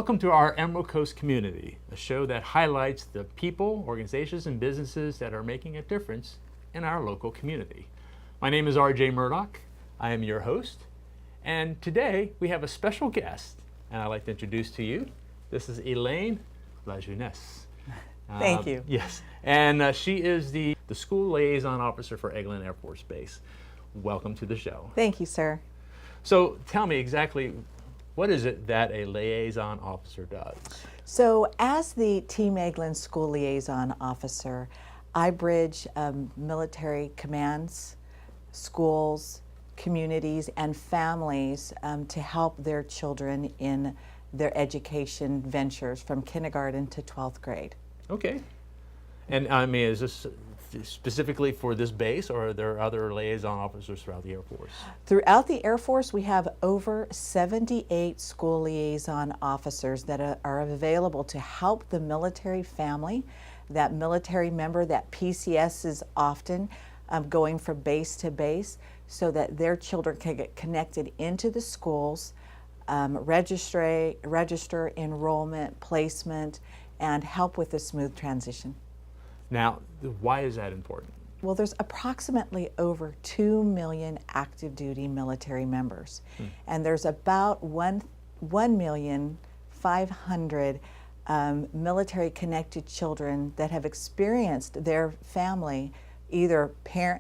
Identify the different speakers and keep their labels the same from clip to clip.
Speaker 1: Welcome to our Emerald Coast community, a show that highlights the people, organizations, and businesses that are making a difference in our local community. My name is RJ Murdock. I am your host, and today we have a special guest, and I'd like to introduce to you. This is Elaine LaJeunusse.
Speaker 2: Thank you.
Speaker 1: Yes, and she is the school liaison officer for Eglin Air Force Base. Welcome to the show.
Speaker 2: Thank you, sir.
Speaker 1: So tell me exactly, what is it that a liaison officer does?
Speaker 2: So as the Team Eglin School Liaison Officer, I bridge military commands, schools, communities, and families to help their children in their education ventures from kindergarten to 12th grade.
Speaker 1: Okay. And I mean, is this specifically for this base, or are there other liaison officers throughout the Air Force?
Speaker 2: Throughout the Air Force, we have over 78 school liaison officers that are available to help the military family, that military member, that PCS is often going from base to base so that their children can get connected into the schools, register, enrollment, placement, and help with a smooth transition.
Speaker 1: Now, why is that important?
Speaker 2: Well, there's approximately over 2 million active duty military members, and there's about 1,500,000 military connected children that have experienced their family, either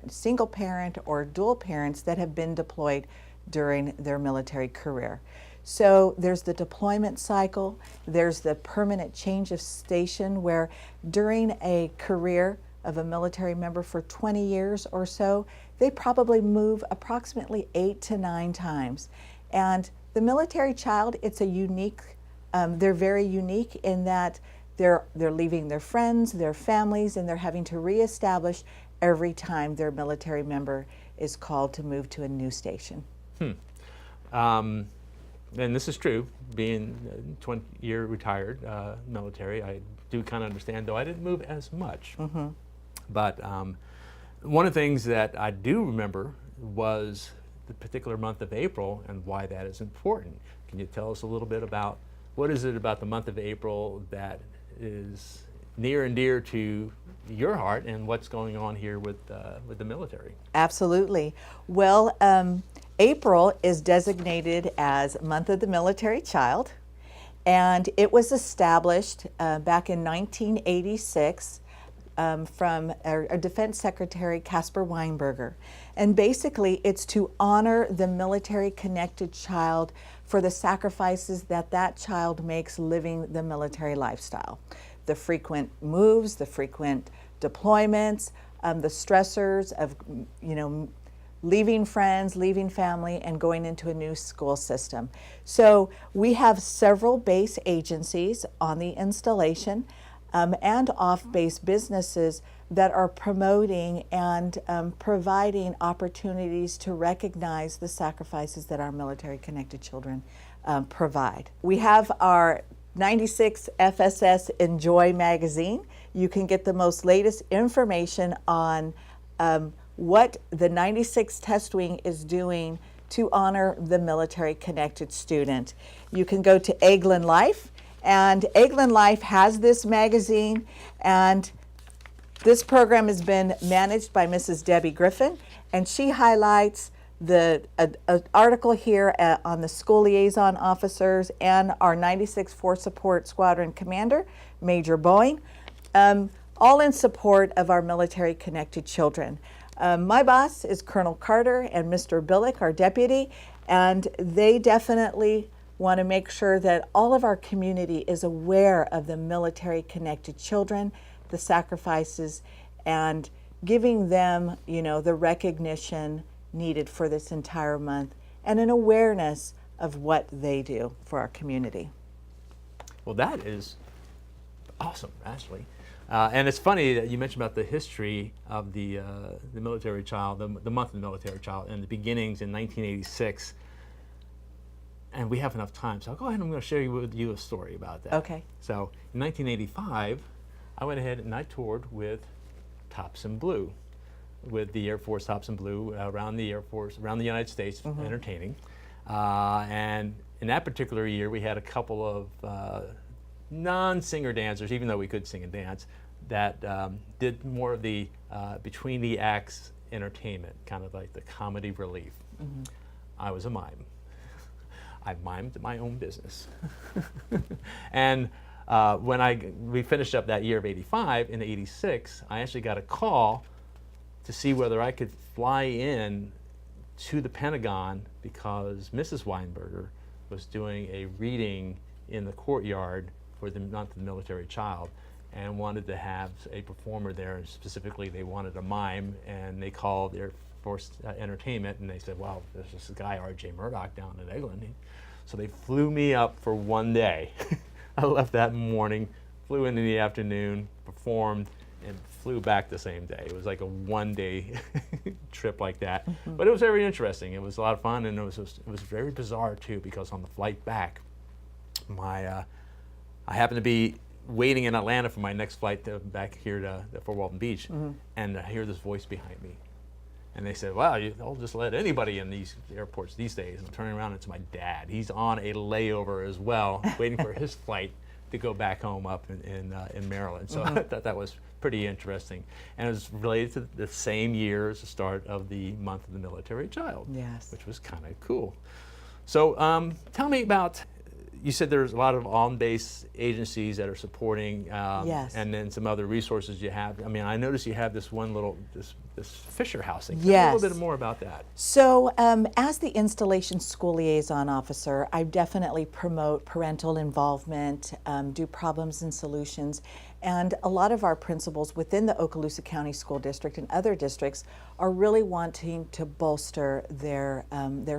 Speaker 2: single parent or dual parents, that have been deployed during their military career. So there's the deployment cycle, there's the permanent change of station, where during a career of a military member for 20 years or so, they probably move approximately 8 to 9 times. And the military child, it's a unique, they're very unique in that they're leaving their friends, their families, and they're having to reestablish every time their military member is called to move to a new station.
Speaker 1: And this is true, being 20-year retired military, I do kind of understand, though I didn't move as much. But one of the things that I do remember was the particular month of April and why that is important. Can you tell us a little bit about what is it about the month of April that is near and dear to your heart, and what's going on here with the military? Absolutely.
Speaker 2: Well, April is designated as Month of the Military Child, and it was established back in 1986 from our Defense Secretary Caspar Weinberger. And basically it's to honor the military-connected child for the sacrifices that child makes living the military lifestyle. The frequent moves, the frequent deployments, the stressors of, leaving friends, leaving family, and going into a new school system. So we have several base agencies on the installation and off-base businesses that are promoting and providing opportunities to recognize the sacrifices that our military-connected children provide. We have our 96 FSS Enjoy magazine. You can get the most latest information on what the 96 Test Wing is doing to honor the military-connected student. You can go to Eglin Life, and Eglin Life has this magazine, and this program has been managed by Mrs. Debbie Griffin, and she highlights the article here on the school liaison officers and our 96 Force Support Squadron Commander, Major Boeing, all in support of our military-connected children. My boss is Colonel Carter and Mr. Billick, our deputy, and they definitely want to make sure that all of our community is aware of the military-connected children, the sacrifices, and giving them, the recognition needed for this entire month and an awareness of what they do for our community.
Speaker 1: Well, that is awesome, actually. And it's funny that you mentioned about the history of the military child, the month of the military child, and the beginnings in 1986. And we have enough time, so I'll go ahead and I'm going to share with you a story about that.
Speaker 2: Okay.
Speaker 1: So in 1985, I went ahead and I toured with Tops in Blue, with the Air Force Tops in Blue around the Air Force, around the United States, entertaining. And in that particular year, we had a couple of non-singer dancers, even though we could sing and dance, that did more of the between the acts entertainment, kind of like the comedy relief. Mm-hmm. I was a mime. I mimed my own business. And when we finished up that year of 85, in 86, I actually got a call to see whether I could fly in to the Pentagon because Mrs. Weinberger was doing a reading in the courtyard for the Month of the Military Child and wanted to have a performer there, and specifically they wanted a mime, and they called Air Force Entertainment, and they said, well, there's this guy, RJ Murdock, down in Eglin. So they flew me up for one day. I left that morning, flew in the afternoon, performed, and flew back the same day. It was like a one-day trip like that. Mm-hmm. But it was very interesting. It was a lot of fun, and it was very bizarre, too, because on the flight back, I happened to be waiting in Atlanta for my next flight back here to Fort Walton Beach, mm-hmm. and I hear this voice behind me. And they said, wow, they'll just let anybody in these airports these days. And I'm turning around, and it's my dad. He's on a layover as well, waiting for his flight to go back home up in Maryland. So mm-hmm. I thought that was pretty interesting. And it was related to the same year as the start of the Month of the Military Child,
Speaker 2: yes.
Speaker 1: which was kind of cool. So tell me about, you said there's a lot of on-base agencies that are supporting,
Speaker 2: yes.
Speaker 1: and then some other resources you have. I mean, I noticed you have this one little, this Fisher housing. Tell me
Speaker 2: yes.
Speaker 1: a little bit more about that.
Speaker 2: So as the installation school liaison officer, I definitely promote parental involvement, do problems and solutions, and a lot of our principals within the Okaloosa County School District and other districts are really wanting to bolster their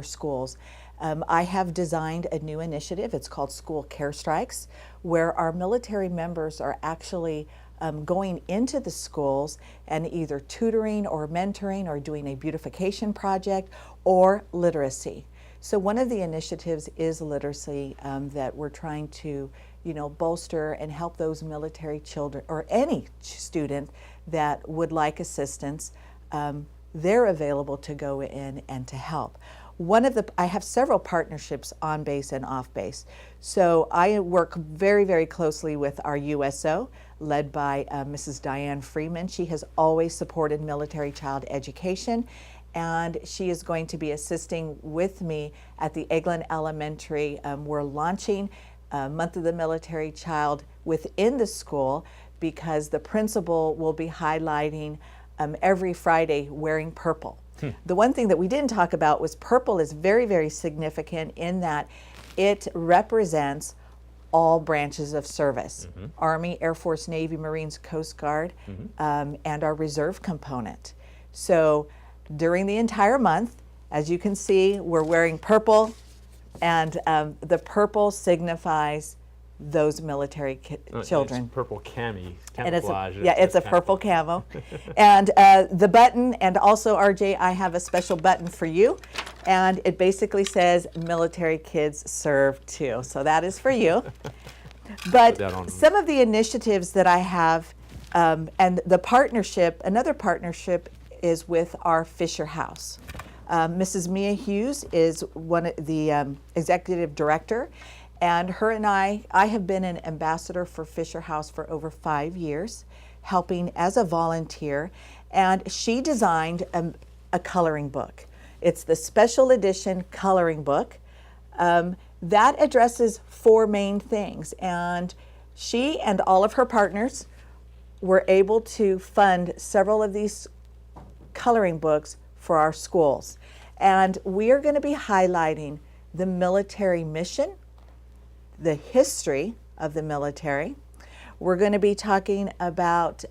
Speaker 2: schools. I have designed a new initiative. It's called School Care Strikes, where our military members are actually going into the schools and either tutoring or mentoring or doing a beautification project or literacy. So one of the initiatives is literacy that we're trying to, bolster and help those military children or any student that would like assistance. They're available to go in and to help. I have several partnerships on base and off base. So I work very, very closely with our USO, led by Mrs. Diane Freeman. She has always supported military child education, and she is going to be assisting with me at the Eglin Elementary. We're launching Month of the Military Child within the school because the principal will be highlighting every Friday wearing purple. The one thing that we didn't talk about was purple is very, very significant in that it represents all branches of service, mm-hmm. Army, Air Force, Navy, Marines, Coast Guard, mm-hmm. And our reserve component. So during the entire month, as you can see, we're wearing purple, and the purple signifies those military children.
Speaker 1: It's purple camouflage.
Speaker 2: It's a purple camo. And the button, and also RJ, I have a special button for you, and it basically says military kids serve too. So that is for you. But some of the initiatives that I have, and the partnership, another partnership is with our Fisher House. Mrs. Mia Hughes is one of the executive director. And her and I have been an ambassador for Fisher House for over 5 years, helping as a volunteer. And she designed a coloring book. It's the special edition coloring book that addresses 4 main things. And she and all of her partners were able to fund several of these coloring books for our schools. And we are going to be highlighting the military mission, the history of the military. We're going to be talking about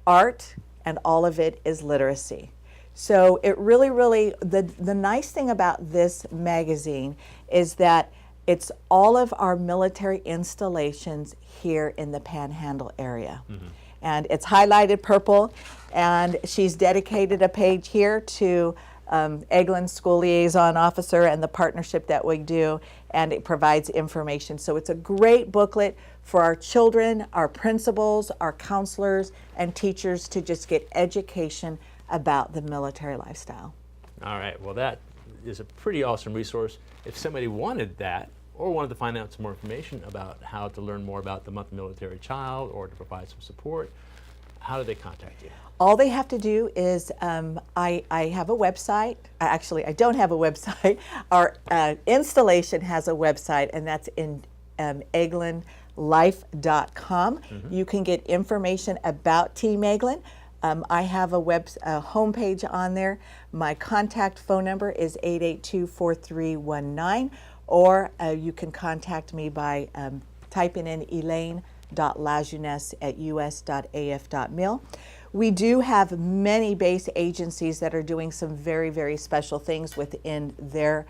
Speaker 2: art, and all of it is literacy. So it really, the nice thing about this magazine is that it's all of our military installations here in the Panhandle area. Mm-hmm. And it's highlighted purple, and she's dedicated a page here to Eglin School Liaison Officer and the partnership that we do, and it provides information. So it's a great booklet for our children, our principals, our counselors, and teachers to just get education about the military lifestyle.
Speaker 1: All right, well that is a pretty awesome resource. If somebody wanted that or wanted to find out some more information about how to learn more about the month of military child or to provide some support, how do they contact you?
Speaker 2: All they have to do is, I have a website. Actually, I don't have a website. Our installation has a website, and that's in eglinlife.com. You can get information about Team Eglin. I have a homepage on there. My contact phone number is 882-4319, or you can contact me by typing in elaine.LaJeunusse@us.af.mil. We do have many base agencies that are doing some very, very special things within their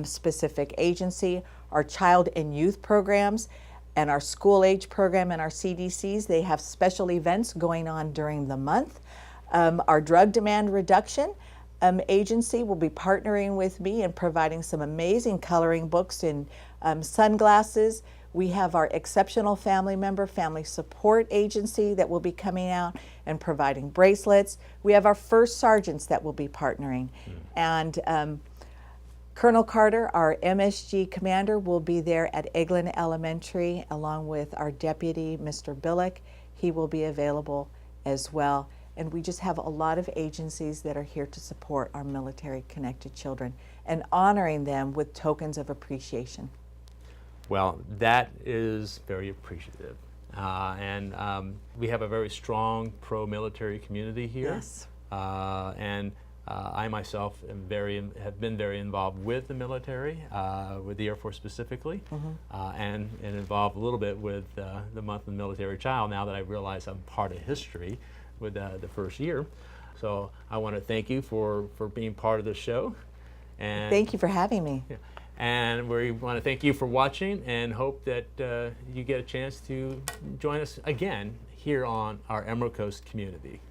Speaker 2: specific agency. Our child and youth programs and our school age program and our CDCs, they have special events going on during the month. Our drug demand reduction agency will be partnering with me and providing some amazing coloring books and sunglasses. We have our exceptional family member family support agency that will be coming out and providing bracelets. We have our first sergeants that will be partnering. And Colonel Carter, our MSG commander, will be there at Eglin Elementary along with our deputy, Mr. Billick. He will be available as well. And we just have a lot of agencies that are here to support our military-connected children and honoring them with tokens of appreciation.
Speaker 1: Well, that is very appreciative. And we have a very strong pro-military community here.
Speaker 2: Yes.
Speaker 1: I myself have been very involved with the military, with the Air Force specifically, and involved a little bit with the month of the military child now that I realize I'm part of history with the first year. So I want to thank you for being part of the show. And
Speaker 2: thank you for having me.
Speaker 1: Yeah. And we want to thank you for watching and hope that you get a chance to join us again here on our Emerald Coast community.